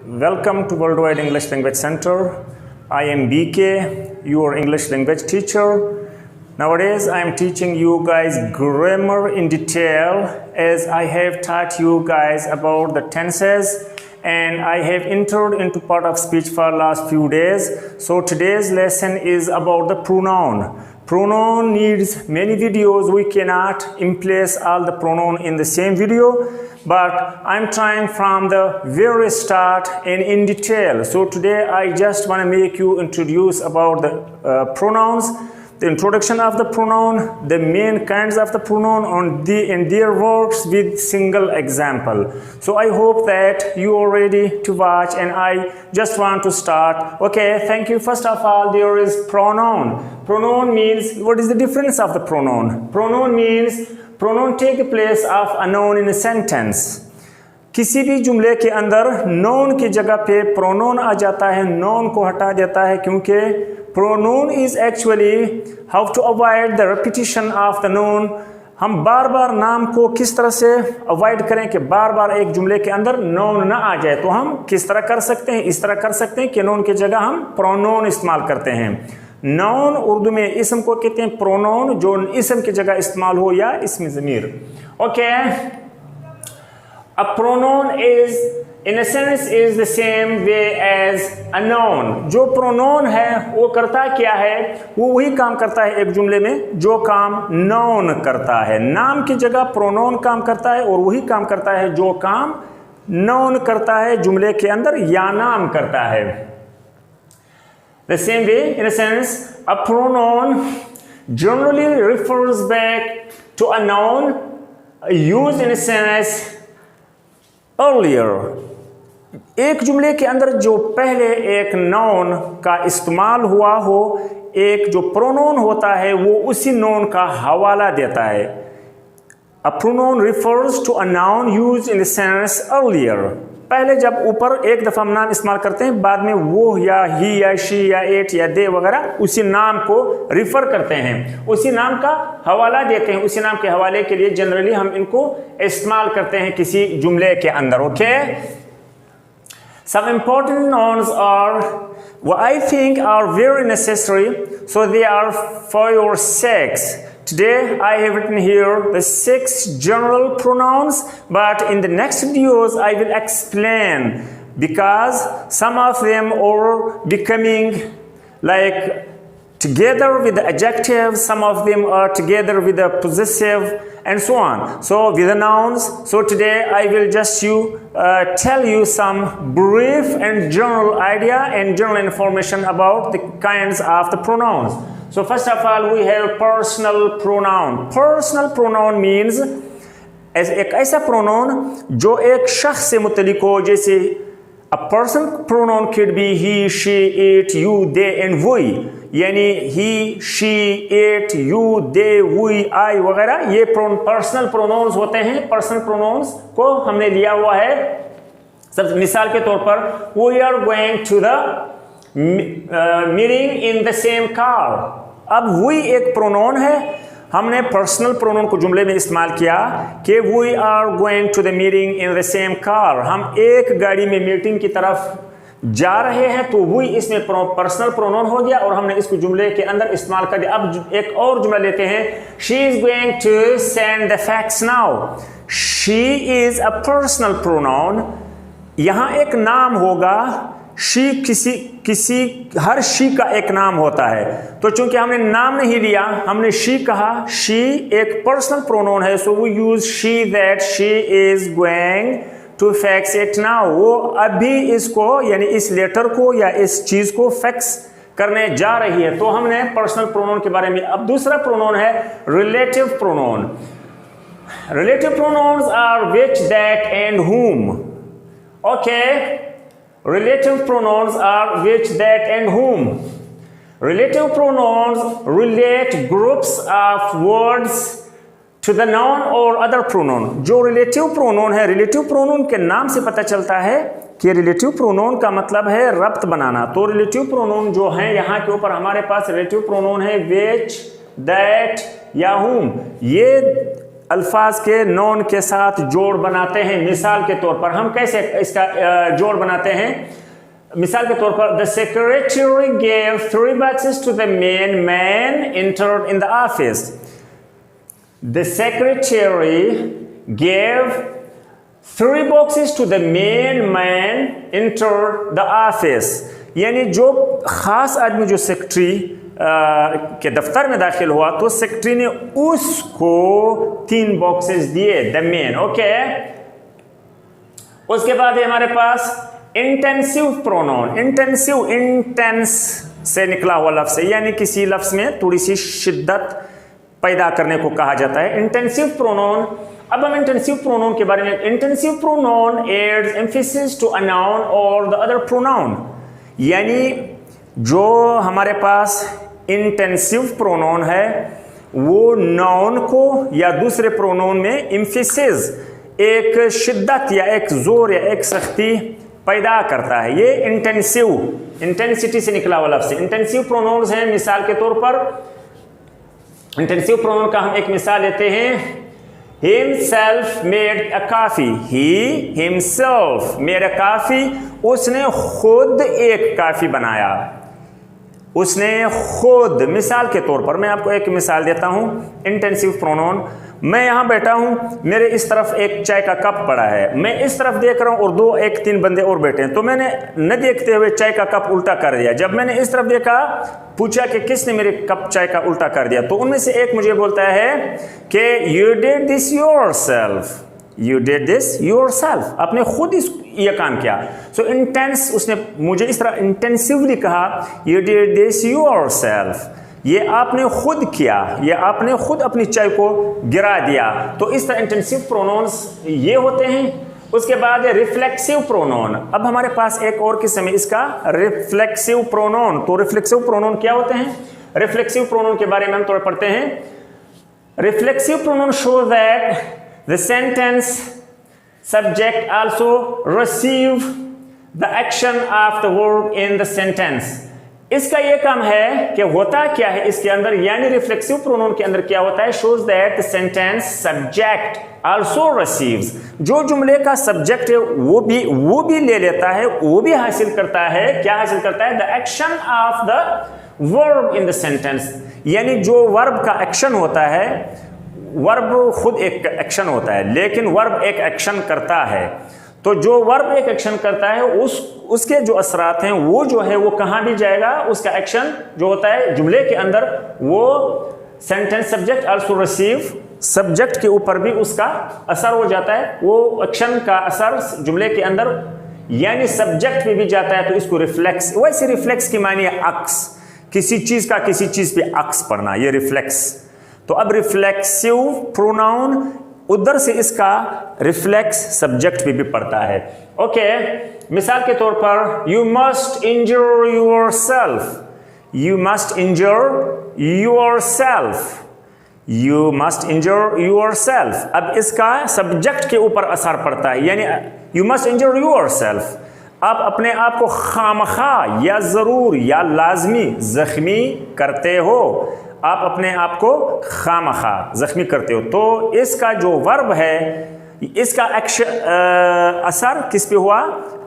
Welcome to Worldwide English Language Center. I am BK, your English language teacher. Nowadays, I am teaching you guys grammar in detail as I have taught you guys about the tenses and I have entered into part of speech for last few days. So today's lesson is about the pronoun. Pronoun needs many videos. We cannot place all the pronoun in the same video, but I'm trying from the very start and in detail. So today I just want to make you introduce about the pronouns, the introduction of the pronoun, the main kinds of the pronoun and their words with single example. So I hope that you are ready to watch and I just want to start. Okay, thank you. First of all, there is pronoun. Pronoun means, what is the difference of the pronoun? Pronoun means pronoun take the place of a noun in a sentence. किसी भी जुमले के अंदर noun की जगह पे pronoun आ जाता है, noun को हटा देता है क्योंकि pronoun is actually how to avoid the repetition of the noun. हम बार बार नाम को किस तरह से अवॉइड करें कि बार बार एक जुमले के अंदर noun ना आ जाए, तो हम किस तरह कर सकते हैं? इस तरह कर सकते हैं कि noun की जगह हम pronoun इस्तेमाल करते हैं. नाउन उर्दू में इसम को कहते हैं प्रोनाउन, जो इसम की जगह इस्तेमाल हो या इसमें ज़मीर. Okay, a pronoun is in a sense is the same way as a noun. जो प्रोनाउन है वो करता क्या है? वो वही काम करता है एक जुमले में जो काम नाउन करता है. नाम की जगह प्रोनाउन काम करता है और वही काम करता है जो काम नाउन करता है जुमले के अंदर या नाम करता है. The same way, in a sense, a pronoun generally refers back to a noun used in a sentence earlier. एक जुमले के अंदर जो पहले एक noun का इस्तेमाल हुआ हो, एक जो pronoun होता है वो उसी noun का हवाला देता है. A pronoun refers to a noun used in a sentence earlier. पहले जब ऊपर एक दफ़ा हम नाम इस्तेमाल करते हैं, बाद में वो या ही या शी या एट या दे वगैरह उसी नाम को रिफ़र करते हैं, उसी नाम का हवाला देते हैं. उसी नाम के हवाले के लिए जनरली हम इनको इस्तेमाल करते हैं किसी जुमले के अंदर. Okay, some important nouns are what I think are very necessary, so they are for your sakes. Today I have written here the 6 general pronouns, but in the next videos I will explain because some of them are becoming like together with the adjective, some of them are together with the possessive and so on. So with the nouns, so today I will just tell you some brief and general idea and general information about the kinds of the pronouns. So first of all we have personal pronoun. Personal pronoun means एक ऐसा pronoun जो एक शख्स से मुतल्लिक हो, जैसे a person pronoun could be he, she, it, you, they and we. यानी he, she, it, you, they, we, I वगैरह ये personal pronouns होते हैं. personal pronouns को हमने लिया हुआ है. सब मिसाल के तौर पर we are going to the meeting in the same car. अब we एक प्रोनाउन है, हमने पर्सनल प्रोनाउन को जुमले में इस्तेमाल किया कि we are going to the meeting in the same car. हम एक गाड़ी में मीटिंग की तरफ जा रहे हैं, तो we इसमें पर्सनल प्रोनाउन हो गया और हमने इसको जुमले के अंदर इस्तेमाल कर दिया. अब एक और जुमला लेते हैं. She is going to send the fax now. She is a personal pronoun. यहाँ एक नाम होगा. शी किसी हर शी का एक नाम होता है, तो चूंकि हमने नाम नहीं लिया, हमने शी कहा. शी एक पर्सनल प्रोनाउन है, so we use she that she is going to fax it now. वो अभी इसको यानी इस लेटर को या इस चीज को फैक्स करने जा रही है. तो हमने पर्सनल प्रोनाउन के बारे में. अब दूसरा प्रोनाउन है relative pronoun. Relative pronouns are which, that and whom. Okay, relative pronouns are which, that and whom. Relative pronouns relate groups of words to the noun or other pronoun. जो relative pronoun है, relative pronoun के नाम से पता चलता है कि relative pronoun का मतलब है रब्त बनाना. तो relative pronoun जो है यहाँ के ऊपर हमारे पास relative pronoun है which, that या whom. ये अल्फाज के नॉन के साथ जोड़ बनाते हैं। मिसाल के तौर पर हम कैसे इसका जोड़ बनाते हैं? मिसाल के तौर पर the secretary gave 3 boxes to the man entered in the office. The secretary gave 3 boxes to the man entered the office. यानी जो खास आदमी जो सेक्रेटरी के दफ्तर में दाखिल हुआ तो सेक्रेटरी ने उसको 3 बॉक्सेस दिए, द मैन। ओके, उसके बाद है हमारे पास इंटेंसिव प्रोनाउन। इंटेंस से निकला हुआ लफ्ज है, यानी किसी लफ्ज में थोड़ी सी शिद्दत पैदा करने को कहा जाता है इंटेंसिव प्रोनाउन। अब हम इंटेंसिव प्रोनाउन के बारे में, intensive pronoun adds emphasis to a noun और द अदर प्रोनाउन। यानी जो हमारे पास इंटेंसिव प्रोनाउन है वो नाउन को या दूसरे प्रोनाउन में एम्फेसिस, एक शिद्दत या एक जोर या एक सख्ती पैदा करता है। ये इंटेंसिव, इंटेंसिटी से निकला हुआ लफ्ज है। इंटेंसिव प्रोनाउंस हैं, मिसाल के तौर पर इंटेंसिव प्रोनाउन का हम एक मिसाल लेते हैं। himself made a coffee, he himself made a coffee, उसने खुद एक काफी बनाया, उसने खुद। मिसाल के तौर पर मैं आपको एक मिसाल देता हूं इंटेंसिव प्रोनाउन। मैं यहां बैठा हूं, मेरे इस तरफ एक चाय का कप पड़ा है, मैं इस तरफ देख रहा हूं और 1-3 बंदे और बैठे हैं, तो मैंने न देखते हुए चाय का कप उल्टा कर दिया। जब मैंने इस तरफ देखा, पूछा कि किसने मेरे कप चाय का उल्टा कर दिया, तो उनमें से एक मुझे बोलता है कि you did this yourself, you did this yourself, आपने खुद ये काम किया। सो इंटेंस, उसने मुझे इस तरह इंटेंसिवली कहा यू डिड दिस योरसेल्फ, ये आपने खुद किया, ये आपने खुद अपनी चाय को गिरा दिया। तो इस तरह इंटेंसिव प्रोनाउंस ये होते हैं। उसके बाद है रिफ्लेक्सिव प्रोनाउन। अब हमारे पास एक और किस्म है इसका, रिफ्लेक्सिव प्रोनाउन। तो रिफ्लेक्सिव प्रोनाउन क्या होते हैं? रिफ्लेक्सिव प्रोनाउन के बारे में हम थोड़ा पढ़ते हैं। Reflexive pronoun show that the sentence subject also receive the action of the verb in the sentence. इसका यह काम है कि होता क्या है इसके अंदर, यानी रिफ्लेक्सिव प्रोनाउन के अंदर क्या होता है? Shows that the sentence subject also receives, जो जुमले का सब्जेक्ट है वो भी ले लेता है, वो भी हासिल करता है। क्या हासिल करता है? The action of the verb in the sentence. यानी जो वर्ब का एक्शन होता है, वर्ब खुद एक एक्शन होता है, लेकिन वर्ब एक एक्शन करता है। तो जो वर्ब एक एक्शन करता है उसके जो असरात हैं वो जो है वो कहाँ भी जाएगा, उसका एक्शन जो होता है जुमले के अंदर, वो sentence subject also receive, subject के ऊपर भी उसका असर हो जाता है, वो एक्शन का असर जुमले के अंदर यानी सब्जेक्ट में भी जाता है। तो इसको रिफ्लेक्स, वैसे रिफ्लेक्स की मानी है अक्स, किसी चीज का किसी चीज पे अक्स पड़ना, ये रिफ्लेक्स। तो अब रिफ्लेक्सिव प्रोनाउन उधर से इसका रिफ्लेक्स सब्जेक्ट पे भी पड़ता है। ओके, मिसाल के तौर पर you must injure yourself, you must injure yourself, you must injure yourself. अब इसका सब्जेक्ट के ऊपर असर पड़ता है, यानी यू मस्ट इंजर योरसेल्फ, आप अपने आप को खामखा या जरूर या लाजमी जख्मी करते हो, आप अपने आप को खामखा जख्मी करते हो। तो इसका जो वर्ब है, इसका एक्शन असर किस पे हुआ?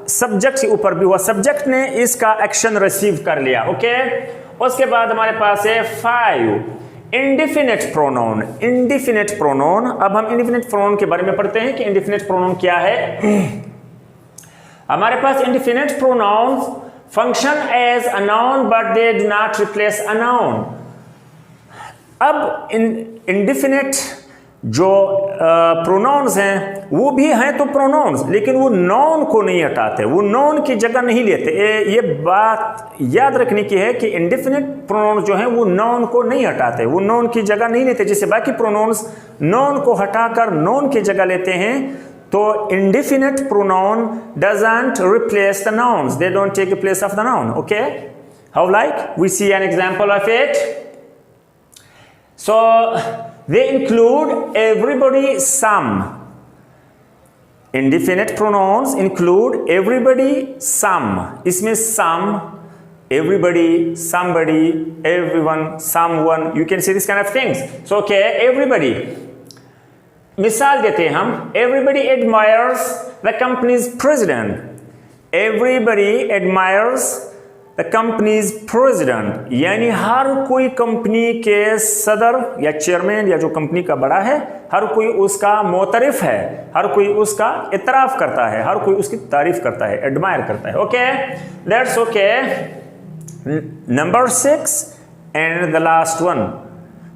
सब्जेक्ट के ऊपर भी हुआ, सब्जेक्ट ने इसका एक्शन रिसीव कर लिया। ओके, उसके बाद हमारे पास है 5 इंडिफिनिट प्रोनाउन। इंडिफिनिट प्रोनाउन, अब हम इंडिफिनिट प्रोनाउन के बारे में पढ़ते हैं कि इंडिफिनिट प्रोनाउन क्या है। हमारे पास indefinite pronoun function as a noun but they do not replace a noun. अब इंडिफिनिट जो प्रोनाउंस हैं वो भी हैं तो प्रोनाउंस, लेकिन वो नाउन को नहीं हटाते, वो नाउन की जगह नहीं लेते। ये बात याद रखने की है कि इंडिफिनिट प्रोनाउंस जो हैं वो नाउन को नहीं हटाते, वो नाउन की जगह नहीं लेते। जैसे बाकी प्रोनाउंस नाउन को हटाकर नाउन की जगह लेते हैं, तो indefinite pronoun doesn't replace the nouns, they don't take the place of the noun. Okay, how like we see an example of it. So they include everybody, some. Indefinite pronouns include everybody, some. इसमें some, everybody, somebody, everyone, someone. You can see this kind of things. So okay, everybody. मिसाल देते हैं हम, everybody admires the company's president. Everybody admires the company's president. यानी हर कोई company के सदर या चेयरमैन या जो कंपनी का बड़ा है, हर कोई उसका मोतरिफ है, हर कोई उसका इतराफ करता है, हर कोई उसकी तारीफ करता है, एडमायर करता है. Okay, that's okay. Number 6 and the last one.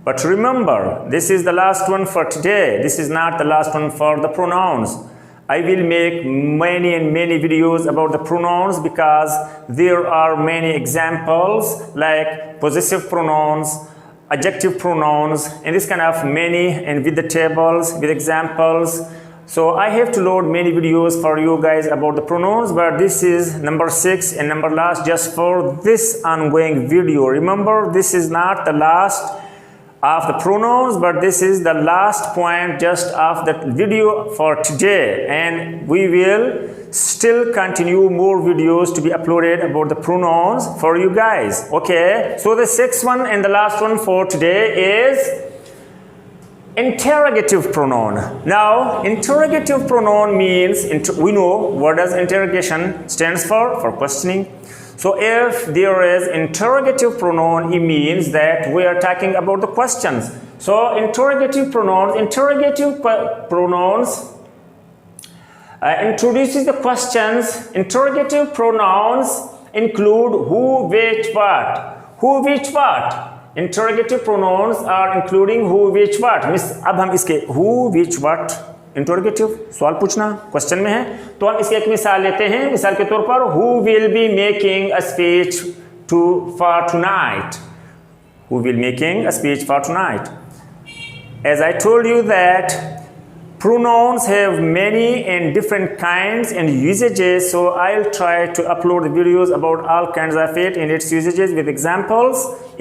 But remember, this is the last one for today. This is not the last one for the pronouns. I will make many and many videos about the pronouns because there are many examples like possessive pronouns, adjective pronouns, and this kind of many, and with the tables, with examples. So I have to load many videos for you guys about the pronouns, but this is number 6 and number last just for this ongoing video. Remember, this is not the last of the pronouns, but this is the last point just of the video for today, and we will still continue more videos to be uploaded about the pronouns for you guys. Okay, so the sixth one and the last one for today is interrogative pronoun. Now, interrogative pronoun means, we know what does interrogation stands for questioning. So if there is interrogative pronoun, it means that we are talking about the questions. So interrogative pronouns introduces the questions. Interrogative pronouns include who, which, what. Who, which, what. Interrogative pronouns are including who, which, what. अब हम इसके who, which, what interrogative सवाल पूछना question में है, तो हम इसकी एक मिसाल लेते हैं. मिसाल के तौर पर who will be making a speech for tonight. Who will making a speech for tonight. As I told you that pronouns have many and different kinds and usages, so I'll try to upload the videos about all kinds of it and its usages with examples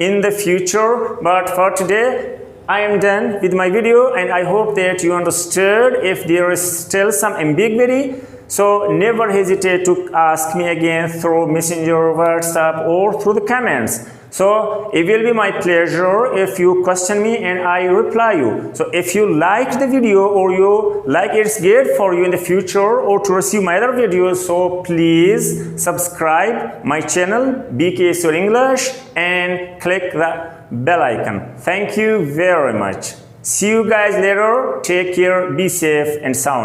in the future. But for today I am done with my video, and I hope that you understood. If there is still some ambiguity, so never hesitate to ask me again through Messenger, WhatsApp, or through the comments. So it will be my pleasure if you question me and I reply you. So if you liked the video or you like it's good for you in the future or to receive my other videos, so please subscribe my channel BK Sur English and click the bell icon. Thank you very much. See you guys later. Take care, be safe and sound.